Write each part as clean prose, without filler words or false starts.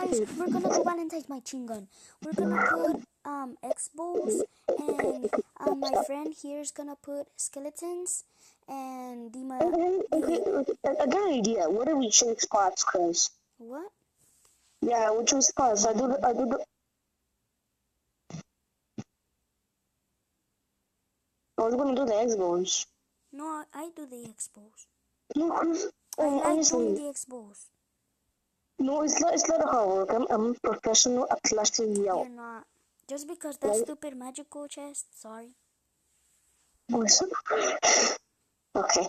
guys, we're gonna do Valentine's machine gun. We're gonna put X-bows, and my friend here is gonna put skeletons, and Okay, I got an idea. What if we change spots, Chris? what? Yeah, we choose spots. I was gonna do the X-bones. No, I do the X-bows. No, Chris. I like doing Honestly, the X-bows. no, it's not hard work. I'm a professional at clashing You're yell. not. Just because that Right? stupid magical chest. Sorry. Okay.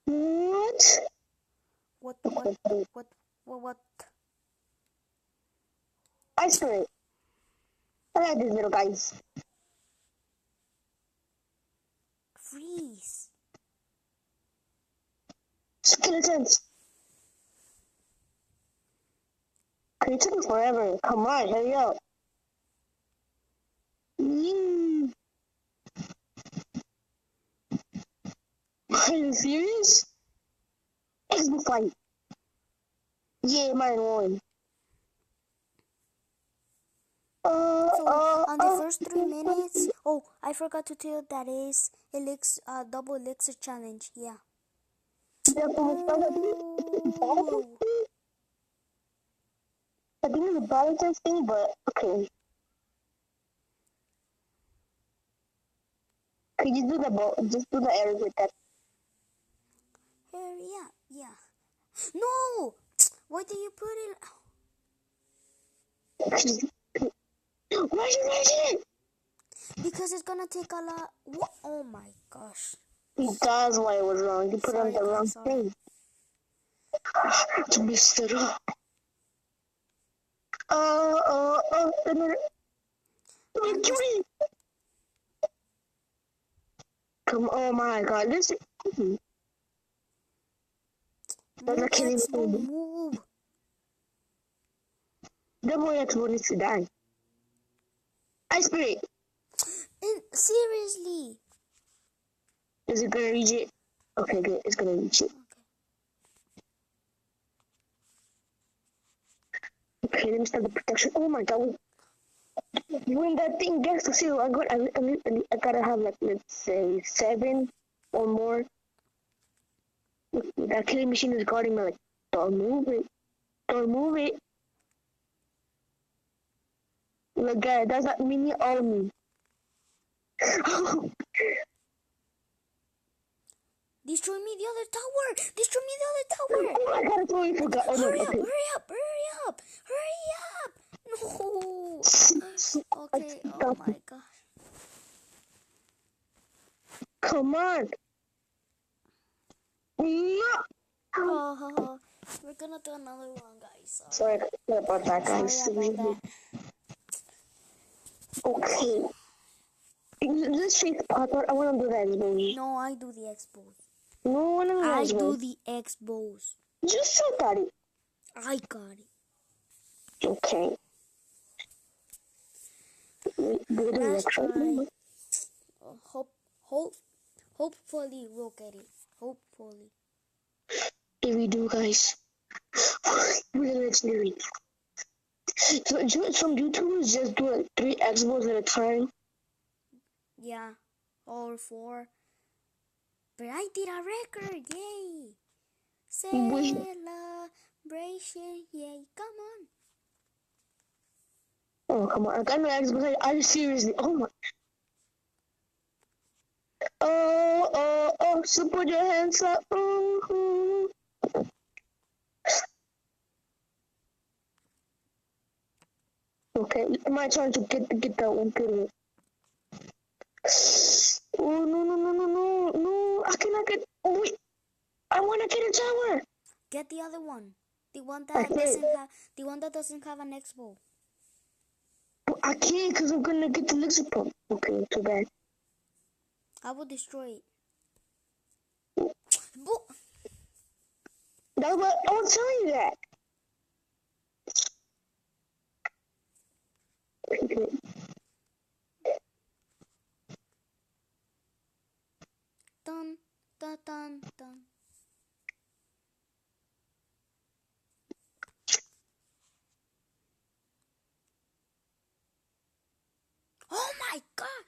What? What? I swear. I like these little guys. Freeze. Skeletons. It took me forever. Come on, hurry up. Are you serious? X-bow fight. Yeah, mine won. So on the first 3 minutes, oh, I forgot to tell you that is elixir, double elixir challenge. Yeah. Oh. I think it's a Valentine thing, but okay. Could you do the ball? Just do the arrows with that. Hurry up. Yeah. No. Why did you put it? Why you writing it? Because it's gonna take a lot. What? Oh my gosh. That's why it was wrong. You put on the wrong thing. To be stood up. Victory! Come, oh my god, this is. Move, X-bow, move. The boy X-bow needs to die. I spirit. Seriously. Is it gonna reach it? Okay, good. It's gonna reach it. Okay, let me start the protection. Oh my god. When that thing gets to zero, I gotta have like, let's say 7 or more. That killing machine is guarding me like, don't move it. Don't move it. Look, guys, that's not mini army. Destroy me the other tower! Destroy me the other tower! Oh, I totally forgot. Oh, Hurry no, up! okay. Hurry up! Hurry up! Hurry up! No! Okay, oh my gosh. Come on. No. We're gonna do another one, guys. Sorry about that, guys. Sorry about that. Okay. Let's change the part. I want to do the X-bows. No, I do the X-bows. No, I do the X-bows. Just so got it. I got it. Okay. Let's try. Hopefully we'll get it. Hopefully. If we do, guys, we're legendary. So some YouTubers just do like 3 X-bows at a time. Yeah, or 4. But I did a record! Yay! Celebration! Yay! Come on! Oh, come on. I got no X-bows. Are you seriously? Oh my. Oh, so put your hands up. Okay, my turn to get that one good. Oh, no. I cannot get. Oh, wait. I want to get a tower. Get the other one. The one that doesn't have an X-bow. I can't because I'm gonna get the elixir pump. Okay, too bad. I will destroy it. That's what I was telling you that. Okay. Dun dun dun dun. my god!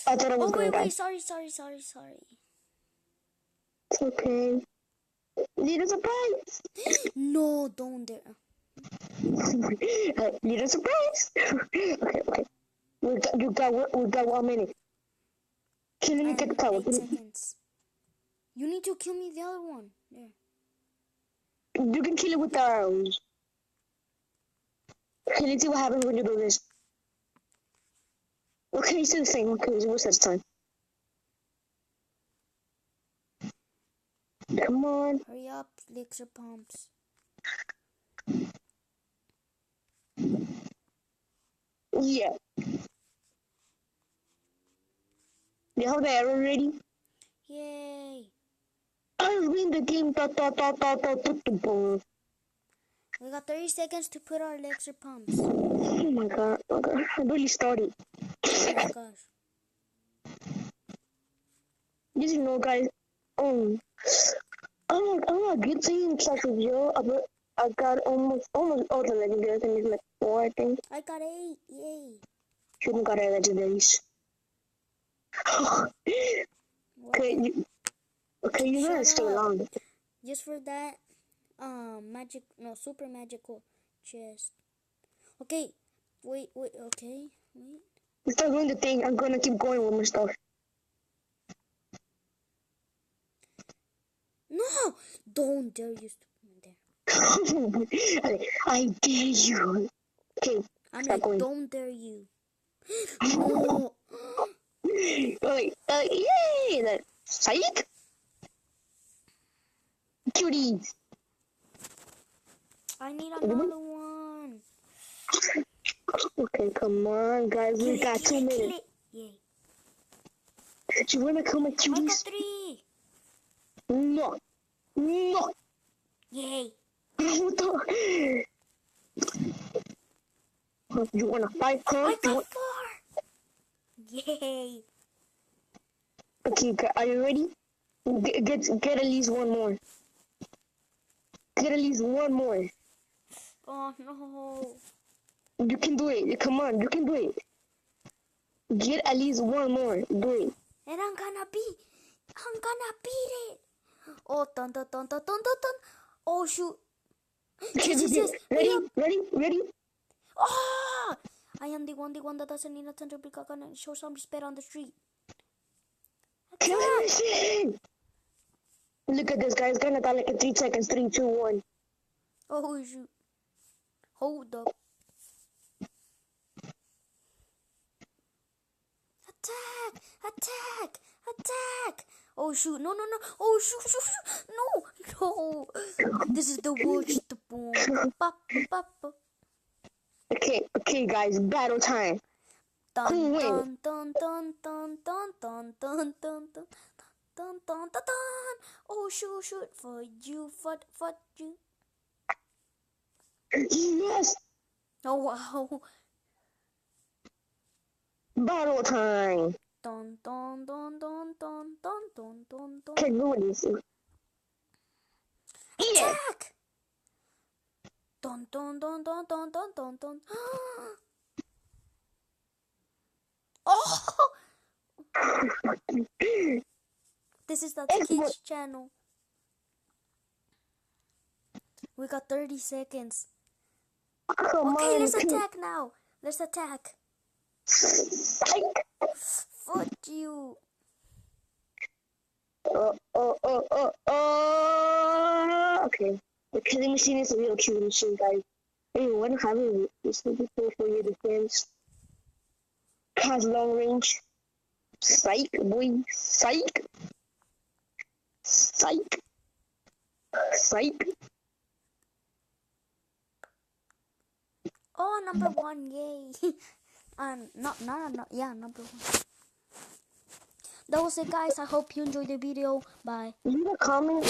I thought I was Oh, gonna die. wait, sorry. It's okay. Need a surprise. No, don't dare. Need a surprise. Okay. We got 1 minute. Can you get the tower? 8 seconds. You need to kill me the other one. There. You can kill it with the arrows. Okay, let's see what happens when you do this. Okay, it's the same. Okay, what's that time? Come on. Hurry up, elixir pumps. Yeah. You have the arrow ready? Yay! I win the game. We got 30 seconds to put our elixir pumps. Oh my god. I really started. Oh my gosh. Just guys. I'm a good team such as you. I got almost all the legendaries and it's like 4, I think. I got 8. Yay! Shouldn't got any legendaries. Okay, you gotta stay long. Just for that, super magical chest. Okay, wait, okay, wait. Start doing the thing. I'm gonna keep going with my stuff. No! Don't dare you there. I dare you. Okay, I'm start like, going. don't dare you. No! Wait, yay! That psych! Cuties! I need another one. Okay, come on, guys. We got 2 minutes. Yay. Do you wanna come with I got cuties? 3. No. Yay. You wanna fight, huh? I got 4. Yay. Okay, are you ready? Get at least one more. Get at least one more. Oh no. You can do it. Come on, you can do it. Get at least one more. Do it. And I'm gonna beat it. Oh, dun. Oh, shoot. Yes. Ready? Oh! I am the one that doesn't need a ton to pick up and show some respect on the street. Look at this, guys. Gonna got like a 3 seconds. 3, 2, 1. Oh, shoot. Hold up. Attack! Oh, shoot. No. Oh, shoot. No. This is the worst. Boom. Pop. Okay, guys. Battle time. Who wins? Dun. Oh, shoot. For you. Yes. Oh, wow. Battle time. Dun. Can you do this? Yeah. Attack! Dun. Oh! This is the kids channel. We got 30 seconds. Come Okay, on, let's attack now. Let's attack. Psych. Fuck you. Okay. The killing machine is a real killing machine, guys. Anyone having this before for your defense? Has long range. Psych, boy. Psych. Oh, number 1, yay. Number 1. That was it, guys. I hope you enjoyed the video. Bye. Leave a comment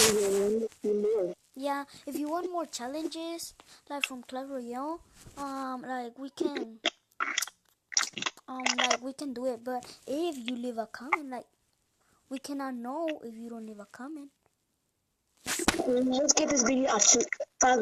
and more. Yeah, if you want more challenges, like from Club Royale, we can do it. But if you leave a comment, we cannot know if you don't leave a comment. Let's get this video up to 5